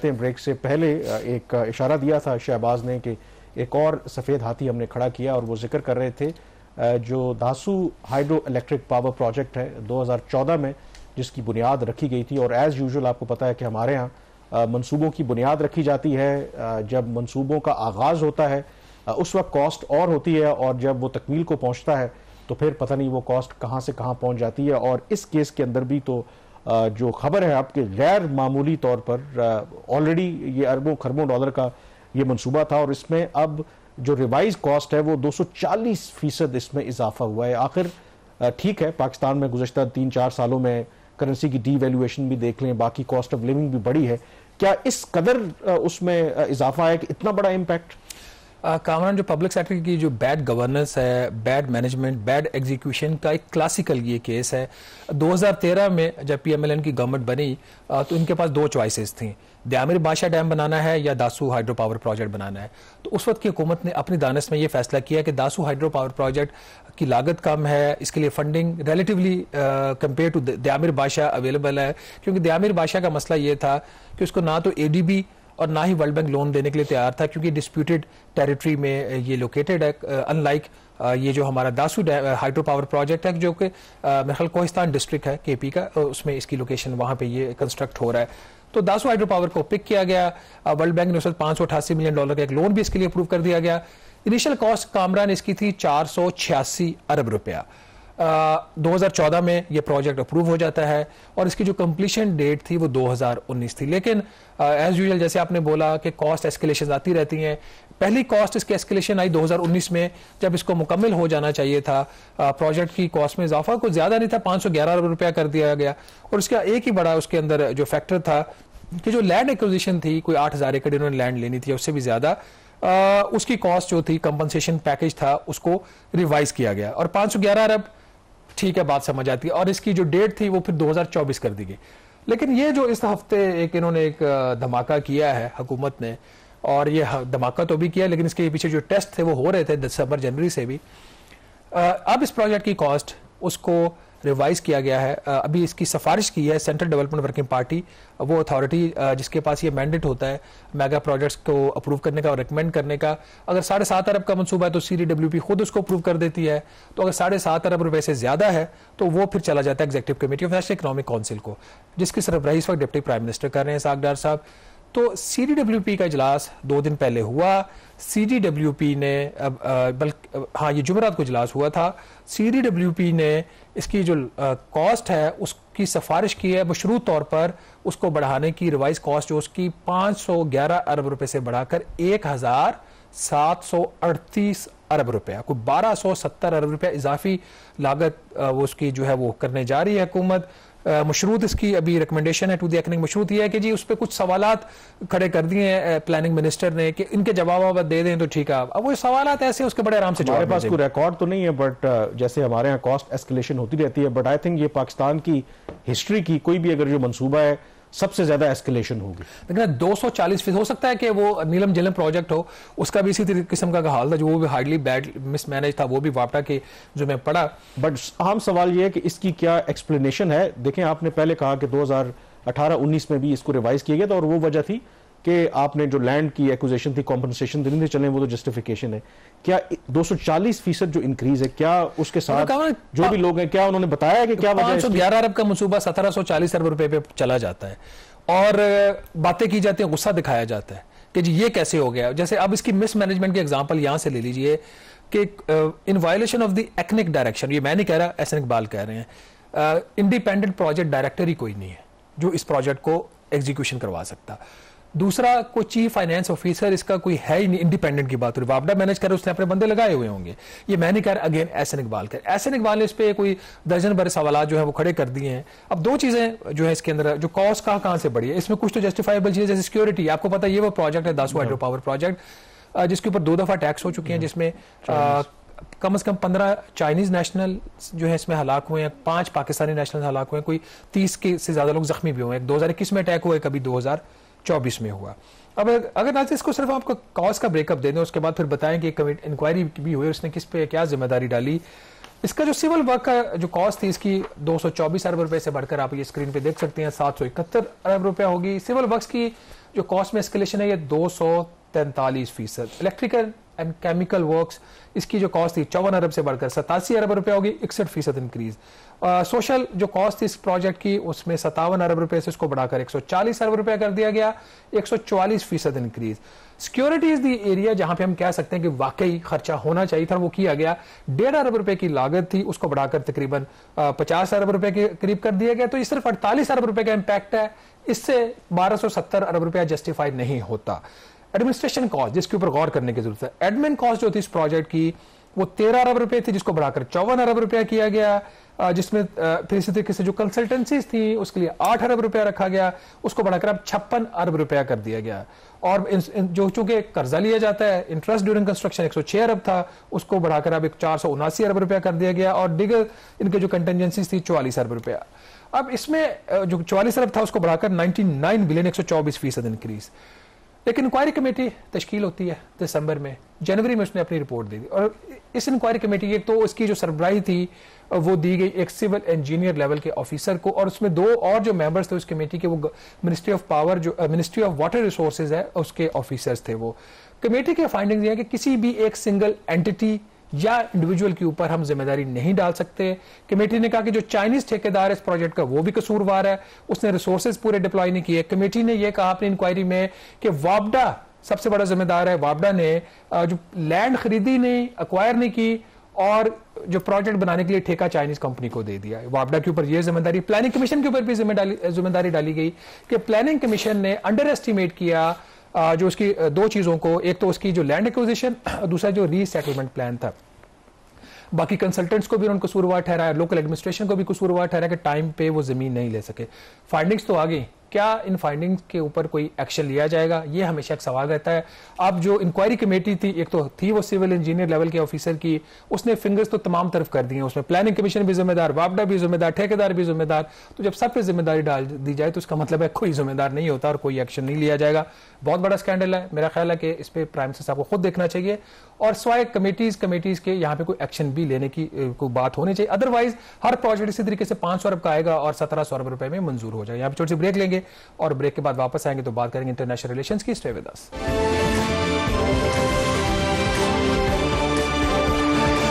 देखते हैं ब्रेक से पहले एक इशारा दिया था शहबाज ने कि एक और सफ़ेद हाथी हमने खड़ा किया, और वो जिक्र कर रहे थे जो Dasu hydro electric power project है 2014 में जिसकी बुनियाद रखी गई थी। और एज़ यूजुअल आपको पता है कि हमारे यहाँ मंसूबों की बुनियाद रखी जाती है, जब मंसूबों का आगाज़ होता है उस वक्त कॉस्ट और होती है, और जब वो तकमील को पहुँचता है तो फिर पता नहीं वो कॉस्ट कहाँ से कहाँ पहुँच जाती है। और इस केस के अंदर भी तो जो खबर है आपके गैर मामूली तौर पर ऑलरेडी ये अरबों खरबों डॉलर का ये मंसूबा था, और इसमें अब जो रिवाइज कॉस्ट है वो 240% इसमें इजाफा हुआ है। आखिर ठीक है, पाकिस्तान में गुज़श्ता 3-4 सालों में करेंसी की डीवैल्यूएशन भी देख लें, बाकी कॉस्ट ऑफ लिविंग भी बढ़ी है, क्या इस कदर उसमें इजाफा है कि इतना बड़ा इम्पैक्ट? कामरान, जो पब्लिक सेक्टर की जो बैड गवर्नेंस है, बैड मैनेजमेंट, बैड एग्जीक्यूशन का एक क्लासिकल ये केस है। 2013 में जब PMLN की गवर्नमेंट बनी तो इनके पास दो चॉइसेस थी, दयामिर बादशाह डैम बनाना है या दासू हाइड्रो पावर प्रोजेक्ट बनाना है। तो उस वक्त की हुकूमत ने अपनी दानिश में ये फैसला किया कि दासू हाइड्रो पावर प्रोजेक्ट की लागत कम है, इसके लिए funding relatively compare to Diamer बादशाह अवेलेबल है, क्योंकि दयामिर बादशाह का मसला ये था कि उसको ना तो ADB और ना ही वर्ल्ड बैंक लोन देने के लिए तैयार था, क्योंकि डिस्प्यूटेड टेरिटरी में ये लोकेटेड है, अनलाइक ये जो हमारा दासू हाइड्रो पावर प्रोजेक्ट है जो कि मेरे ख्याल कोहिस्तान डिस्ट्रिक्ट है KP का, उसमें इसकी लोकेशन वहाँ पे ये कंस्ट्रक्ट हो रहा है। तो दासू हाइड्रो पावर को पिक किया गया, वर्ल्ड बैंक ने उस वक्त $588 मिलियन का एक लोन भी इसके लिए अप्रूव कर दिया गया। इनिशियल कॉस्ट कामरान इसकी थी 486 अरब रुपया। 2014 में ये प्रोजेक्ट अप्रूव हो जाता है और इसकी जो कंप्लीशन डेट थी वो 2019 थी। लेकिन एज यूजुअल जैसे आपने बोला कि कॉस्ट एस्केलेशन आती रहती हैं, पहली कॉस्ट इसकी एस्केलेशन आई 2019 में जब इसको मुकम्मल हो जाना चाहिए था। प्रोजेक्ट की कॉस्ट में इजाफा कुछ ज्यादा नहीं था, 511 अरब रुपया कर दिया गया। और उसका एक ही बड़ा उसके अंदर जो फैक्टर था कि जो लैंड एक्विजिशन थी, कोई 8000 एकड़ इन्होंने लैंड लेनी थी, उससे भी ज्यादा उसकी कॉस्ट जो थी, कंपनसेशन पैकेज था, उसको रिवाइज किया गया और 511 अरब, ठीक है, बात समझ आती है। और इसकी जो डेट थी वो फिर 2024 कर दी गई। लेकिन ये जो इस हफ्ते इन्होंने एक धमाका किया है हुकूमत ने, और ये धमाका तो भी किया लेकिन इसके पीछे जो टेस्ट थे वो हो रहे थे दिसंबर जनवरी से भी। अब इस प्रोजेक्ट की कॉस्ट उसको रिवाइज किया गया है। अभी इसकी सिफारिश की है सेंट्रल डेवलपमेंट वर्किंग पार्टी, वो अथॉरिटी जिसके पास ये मैंडेट होता है मेगा प्रोजेक्ट्स को अप्रूव करने का और रिकमेंड करने का। अगर 7.5 अरब का मंसूबा है तो CDWP खुद उसको अप्रूव कर देती है। तो अगर 7.5 अरब रुपए से ज्यादा है तो वो फिर चला जाता है executive committee of national economic council को, जिसकी सरबराही इस वक्त डिप्टी प्राइम मिनिस्टर कर रहे हैं सागदार साहब। तो CDWP का इजलास 2 दिन पहले हुआ। CDWP ने ये जुमेरात को इजलास हुआ था। CDWP ने इसकी जो कॉस्ट है उसकी सिफारिश की है मशरूत तौर पर उसको बढ़ाने की, रिवाइज कॉस्ट जो उसकी 511 अरब रुपए से बढ़ाकर 1738 अरब रुपया, कोई 1270 अरब रुपया इजाफी लागत वो उसकी जो है वो करने जा रही है हुकूमत। मशरूत इसकी अभी रिकमेंडेशन है टू द एक्निंग, मशरूत ये है कि जी उस पर कुछ सवालात खड़े कर दिए हैं प्लानिंग मिनिस्टर ने कि इनके जवाब दे दें तो ठीक है। अब वो सवालात ऐसे उसके बड़े आराम से हमारे पास कोई रिकॉर्ड तो नहीं है, बट जैसे हमारे यहाँ कॉस्ट एस्केलेशन होती रहती है, बट आई थिंक ये पाकिस्तान की हिस्ट्री की कोई भी अगर जो मंसूबा है सबसे ज्यादा एस्केलेशन होगी। लेकिन 240% हो सकता है कि वो नीलम झेलम प्रोजेक्ट हो, उसका भी इसी किस्म का हाल था, जो वो भी हार्डली बैड मिसमैनेज था, वो भी वापटा के जो मैं पढ़ा। बट अहम सवाल ये है कि इसकी क्या एक्सप्लेनेशन है। देखें, आपने पहले कहा कि 2018-19 में भी इसको रिवाइज किया गया था और वो वजह थी कि आपने जो लैंड की एक्विजिशन थी, कॉम्पनसेशन देने थे चले, वो तो जस्टिफिकेशन है। क्या 240% जो इंक्रीज है, क्या उसके साथ जो भी लोग हैं क्या उन्होंने बताया कि क्या वजह? 511 अरब का मंसूबा 1740 अरब रुपए पे चला जाता है और बातें की जाती है, गुस्सा दिखाया जाता है कि जी ये कैसे हो गया। जैसे अब इसकी मिसमैनेजमेंट की एग्जांपल यहां से ले लीजिए कि in violation of the ethnic direction, ये मैं नहीं कह रहा, एहसन इकबाल कह रहे हैं, इंडिपेंडेंट प्रोजेक्ट डायरेक्टर ही कोई नहीं है जो इस प्रोजेक्ट को एग्जीक्यूशन करवा सकता। दूसरा, कोई चीफ फाइनेंस ऑफिसर इसका कोई है ही नहीं। इंडिपेंडेंट की बात हो रही, वापडा मैनेज कर, उसने अपने बंदे लगाए हुए होंगे, ये मैं नहीं कह रहा। अगेन एहसन इकबाल कर, एहसन इकबाल ने इस पे कोई दर्जन भर सवाल जो है वो खड़े कर दिए हैं। अब दो चीजें जो है इसके अंदर, जो कॉस्ट कहां से बढ़ी है, इसमें कुछ तो जस्टिफाइबल चीजें जैसे सिक्योरिटी। आपको पता है ये वो प्रोजेक्ट है दासू हाइड्रो पावर प्रोजेक्ट जिसके ऊपर 2 दफा टैक्स हो चुके हैं, जिसमें कम से कम 15 चाइनीज नेशनल जो है इसमें हलाक हुए हैं, 5 पाकिस्तानी नेशनल हलाक हुए हैं, कोई 30 के से ज्यादा लोग जख्मी भी हुए हैं। 2021 में अटैक हुआ है, कभी 2024 में हुआ। अब अगर ना इसको सिर्फ आपको कॉस्ट का ब्रेकअप दे दें, उसके बाद फिर बताएं कि इंक्वायरी भी हुई, उसने किस पे क्या जिम्मेदारी डाली। इसका जो सिविल वर्क का जो कॉस्ट थी इसकी 224 अरब रुपए से बढ़कर आप ये स्क्रीन पे देख सकते हैं 771 अरब रुपया होगी। सिविल वर्क्स की जो कॉस्ट में एस्केलेशन है ये 243%। इलेक्ट्रिकल एंड केमिकल वर्क्स, इसकी जो कॉस्ट थी 54 अरब से बढ़कर 87 अरब रुपए होगी, 61% इंक्रीज। सोशल जो कॉस्ट थी इस प्रोजेक्ट की, उसमें 57 अरब रुपए से इसको बढ़ाकर 140 अरब रुपए कर दिया गया, 144% increase. Security is the area जहां पे हम कह सकते हैं कि वाकई खर्चा होना चाहिए था, वो किया गया। 1.5 अरब रुपए की लागत थी, उसको बढ़ाकर तकरीबन 50 अरब रुपए के करीब कर दिया गया। तो ये सिर्फ 48 अरब रुपए का इंपैक्ट है, इससे 1270 अरब रुपया जस्टिफाइड नहीं होता। एडमिनिस्ट्रेशन कॉस्ट जिसके ऊपर गौर करने की जरूरत है, एडमिन कॉस्ट जो थी इस प्रोजेक्ट की वो 13 अरब रुपए थी, जिसको बढ़ाकर 54 अरब रुपया किया गया, जिसमें फिर इसी तरीके से जो कंसल्टेंसीज थी उसके लिए 8 अरब रुपया रखा गया, उसको बढ़ाकर अब 56 अरब रुपया कर दिया गया। और जो चूंकि कर्जा लिया जाता है, इंटरेस्ट ड्यूरिंग कंस्ट्रक्शन 106 अरब था, उसको बढ़ाकर अब 479 अरब रुपया कर दिया गया। और डिगर इनके जो कंटेंजेंसीज थी 44 अरब रुपया। अब इसमें जो 44 अरब था उसको बढ़ाकर 99 बिलियन, 124% इंक्रीज। लेकिन इंक्वायरी कमेटी तश्कील होती है दिसंबर में, जनवरी में उसने अपनी रिपोर्ट दी थी। और इस इंक्वायरी कमेटी एक तो उसकी जो सरबराही थी वो दी गई एक सिविल इंजीनियर लेवल के ऑफिसर को, और उसमें 2 और जो मेंबर्स थे उस कमेटी के, वो मिनिस्ट्री ऑफ पावर जो मिनिस्ट्री ऑफ वाटर रिसोर्सेज है उसके ऑफिसर्स थे। वो कमेटी के फाइंडिंग्स ये है कि किसी भी एक सिंगल एंटिटी या इंडिविजुअल के ऊपर हम जिम्मेदारी नहीं डाल सकते। कमेटी ने कहा कि जो चाइनीज ठेकेदार है इस प्रोजेक्ट का वो भी कसूरवार है, उसने रिसोर्सेज पूरे डिप्लॉय नहीं किए। कमेटी ने यह कहा अपनी इंक्वायरी में कि वापडा सबसे बड़ा जिम्मेदार है, वापडा ने जो लैंड खरीदी नहीं, अक्वायर नहीं की, और जो प्रोजेक्ट बनाने के लिए ठेका चाइनीज कंपनी को दे दिया। वापडा के ऊपर यह जिम्मेदारी, प्लानिंग कमीशन के ऊपर भी जिम्मेदारी डाली गई कि प्लानिंग कमीशन ने अंडर एस्टिमेट किया जो उसकी 2 चीजों को, एक तो उसकी जो लैंड एक्विजिशन, दूसरा जो रीसेटलमेंट प्लान था। बाकी कंसल्टेंट्स को भी उन्होंने कसूरवार ठहराया, लोकल एडमिनिस्ट्रेशन को भी कसूरवार ठहराया कि टाइम पे वो जमीन नहीं ले सके। फाइंडिंग्स तो आ गई, क्या इन फाइंडिंग्स के ऊपर कोई एक्शन लिया जाएगा, ये हमेशा एक सवाल रहता है। अब जो इंक्वायरी कमेटी थी, एक तो थी वो सिविल इंजीनियर लेवल के ऑफिसर की, उसने फिंगर्स तो तमाम तरफ कर दिए, उसमें प्लानिंग कमीशन भी जिम्मेदार, वापडा भी जिम्मेदार, ठेकेदार भी जिम्मेदार। तो जब सब पे जिम्मेदारी डाल दी जाए तो उसका मतलब है कोई जिम्मेदार नहीं होता और कोई एक्शन नहीं लिया जाएगा। बहुत बड़ा स्कैंडल है। मेरा ख्याल है कि इस पे प्राइम मिनिस्टर साहब को खुद देखना चाहिए, और स्वाय कमेटीज के यहाँ पे कोई एक्शन भी लेने की कोई बात होनी चाहिए। अदरवाइज हर प्रोजेक्ट इसी तरीके से 500 अरब का आएगा और 1700 अरब रुपए में मंजूर हो जाएगा। यहाँ पे छोटी सी ब्रेक लेंगे और ब्रेक के बाद वापस आएंगे तो बात करेंगे इंटरनेशनल रिलेशंस की। Stay with us.